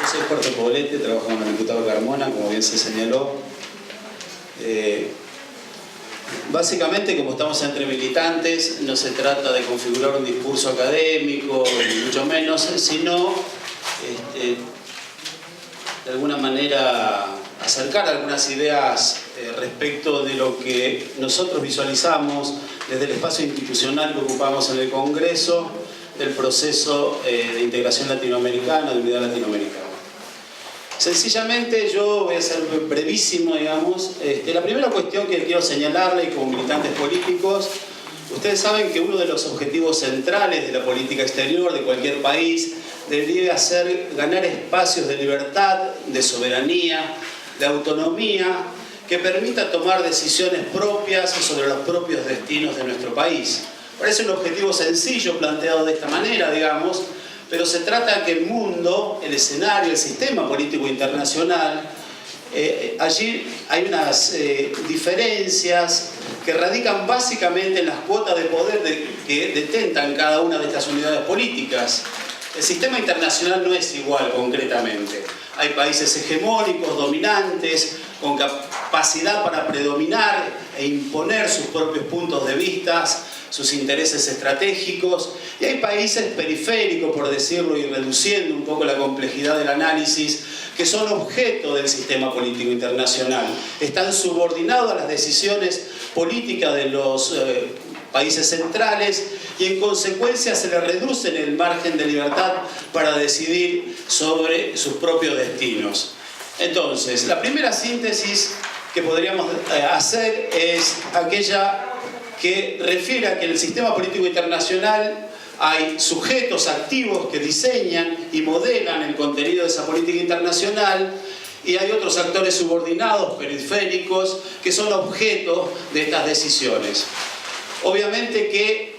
soy Jorge Poblete, trabajo con el diputado Carmona, como bien se señaló. Básicamente, como estamos entre militantes, no se trata de configurar un discurso académico, ni mucho menos, sino de alguna manera acercar algunas ideas respecto de lo que nosotros visualizamos desde el espacio institucional que ocupamos en el Congreso, del proceso de integración latinoamericana, de unidad latinoamericana. Sencillamente, yo voy a ser brevísimo, digamos. La primera cuestión que quiero señalarle, y como militantes políticos, ustedes saben que uno de los objetivos centrales de la política exterior de cualquier país debería ser ganar espacios de libertad, de soberanía, de autonomía, que permita tomar decisiones propias sobre los propios destinos de nuestro país. Parece un objetivo sencillo planteado de esta manera, digamos, pero se trata de que el mundo, el escenario, el sistema político internacional, allí hay unas diferencias que radican básicamente en las cuotas de poder que detentan cada una de estas unidades políticas. El sistema internacional no es igual concretamente. Hay países hegemónicos, dominantes, con capacidad para predominar e imponer sus propios puntos de vista, sus intereses estratégicos, y hay países periféricos, por decirlo, y reduciendo un poco la complejidad del análisis, que son objeto del sistema político internacional. Están subordinados a las decisiones políticas de los países centrales y en consecuencia se les reduce el margen de libertad para decidir sobre sus propios destinos. Entonces, la primera síntesis que podríamos hacer es aquella que refiere a que en el sistema político internacional hay sujetos activos que diseñan y modelan el contenido de esa política internacional y hay otros actores subordinados, periféricos, que son objeto de estas decisiones. Obviamente que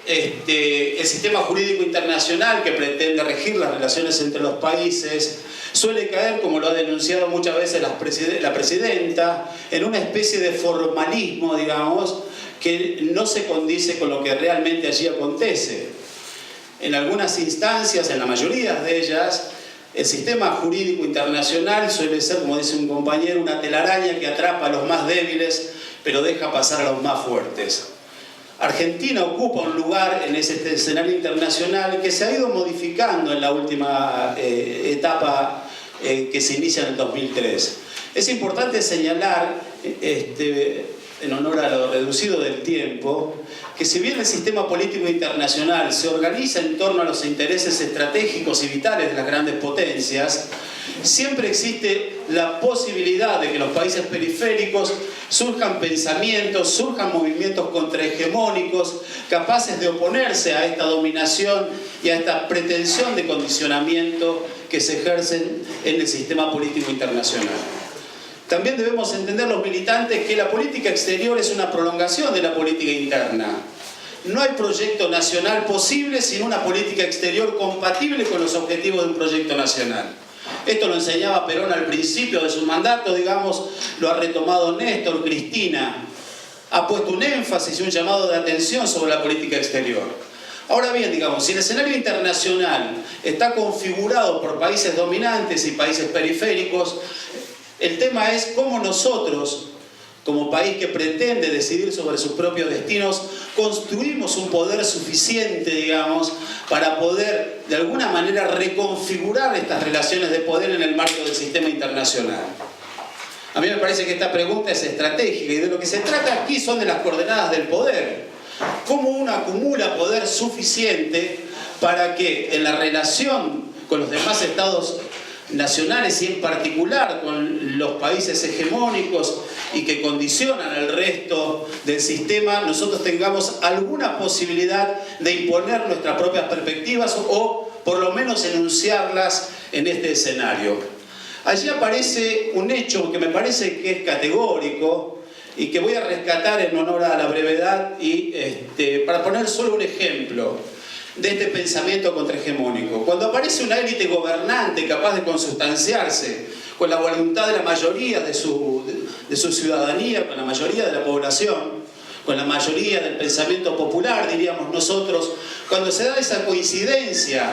el sistema jurídico internacional que pretende regir las relaciones entre los países suele caer, como lo ha denunciado muchas veces la presidenta, en una especie de formalismo, digamos, que no se condice con lo que realmente allí acontece. En algunas instancias, en la mayoría de ellas, el sistema jurídico internacional suele ser, como dice un compañero, una telaraña que atrapa a los más débiles, pero deja pasar a los más fuertes. Argentina ocupa un lugar en ese escenario internacional que se ha ido modificando en la última etapa que se inicia en el 2003. Es importante señalar, en honor a lo reducido del tiempo, que si bien el sistema político internacional se organiza en torno a los intereses estratégicos y vitales de las grandes potencias, siempre existe la posibilidad de que en los países periféricos surjan pensamientos, surjan movimientos contrahegemónicos capaces de oponerse a esta dominación y a esta pretensión de condicionamiento que se ejercen en el sistema político internacional. También debemos entender los militantes que la política exterior es una prolongación de la política interna. No hay proyecto nacional posible sin una política exterior compatible con los objetivos de un proyecto nacional. Esto lo enseñaba Perón al principio de su mandato, digamos, lo ha retomado Néstor, Cristina. Ha puesto un énfasis y un llamado de atención sobre la política exterior. Ahora bien, digamos, si el escenario internacional está configurado por países dominantes y países periféricos, el tema es cómo nosotros, como país que pretende decidir sobre sus propios destinos, construimos un poder suficiente, digamos, para poder, de alguna manera, reconfigurar estas relaciones de poder en el marco del sistema internacional. A mí me parece que esta pregunta es estratégica y de lo que se trata aquí son de las coordenadas del poder. ¿Cómo uno acumula poder suficiente para que en la relación con los demás estados nacionales y en particular con los países hegemónicos y que condicionan al resto del sistema, nosotros tengamos alguna posibilidad de imponer nuestras propias perspectivas o por lo menos enunciarlas en este escenario? Allí aparece un hecho que me parece que es categórico y que voy a rescatar en honor a la brevedad y para poner solo un ejemplo de este pensamiento contrahegemónico. Cuando aparece una élite gobernante capaz de consustanciarse con la voluntad de la mayoría de su ciudadanía, con la mayoría de la población, con la mayoría del pensamiento popular, diríamos nosotros, cuando se da esa coincidencia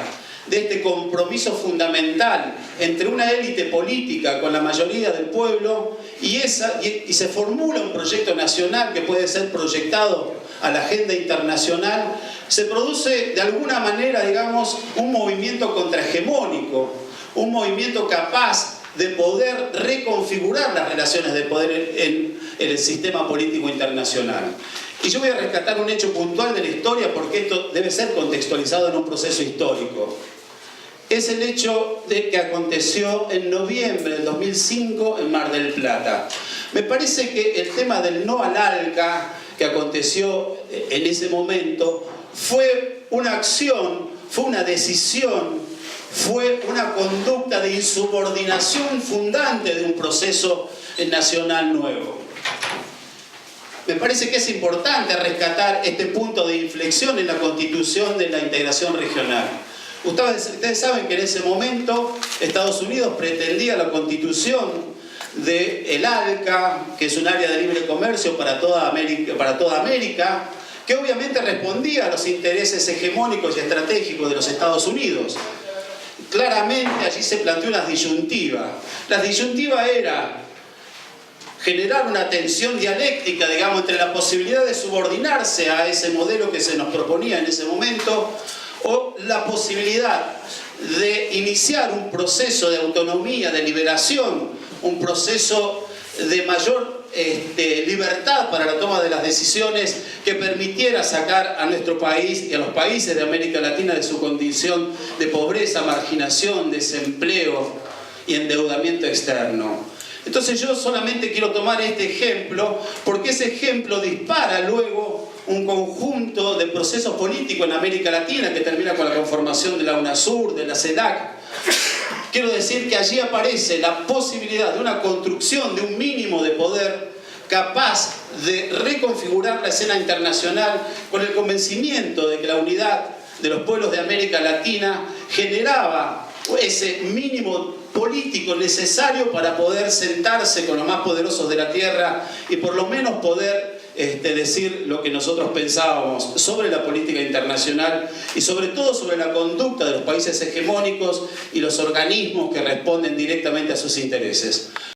de este compromiso fundamental entre una élite política con la mayoría del pueblo y se formula un proyecto nacional que puede ser proyectado a la agenda internacional, se produce de alguna manera, digamos, un movimiento contrahegemónico, un movimiento capaz de poder reconfigurar las relaciones de poder en el sistema político internacional. Y yo voy a rescatar un hecho puntual de la historia porque esto debe ser contextualizado en un proceso histórico. Es el hecho de que aconteció en noviembre del 2005 en Mar del Plata. Me parece que el tema del no al ALCA que aconteció en ese momento fue una acción, fue una decisión, fue una conducta de insubordinación fundante de un proceso nacional nuevo. Me parece que es importante rescatar este punto de inflexión en la constitución de la integración regional. Ustedes saben que en ese momento Estados Unidos pretendía la constitución del ALCA, que es un área de libre comercio para toda América, que obviamente respondía a los intereses hegemónicos y estratégicos de los Estados Unidos. Claramente allí se planteó una disyuntiva. La disyuntiva era generar una tensión dialéctica, digamos, entre la posibilidad de subordinarse a ese modelo que se nos proponía en ese momento o la posibilidad de iniciar un proceso de autonomía, de liberación, un proceso de mayor libertad para la toma de las decisiones que permitiera sacar a nuestro país y a los países de América Latina de su condición de pobreza, marginación, desempleo y endeudamiento externo. Entonces yo solamente quiero tomar este ejemplo porque ese ejemplo dispara luego un conjunto de procesos políticos en América Latina que termina con la conformación de la UNASUR, de la CELAC. Quiero decir que allí aparece la posibilidad de una construcción de un mínimo de poder capaz de reconfigurar la escena internacional con el convencimiento de que la unidad de los pueblos de América Latina generaba ese mínimo político necesario para poder sentarse con los más poderosos de la tierra y por lo menos poder decir lo que nosotros pensábamos sobre la política internacional y sobre todo sobre la conducta de los países hegemónicos y los organismos que responden directamente a sus intereses.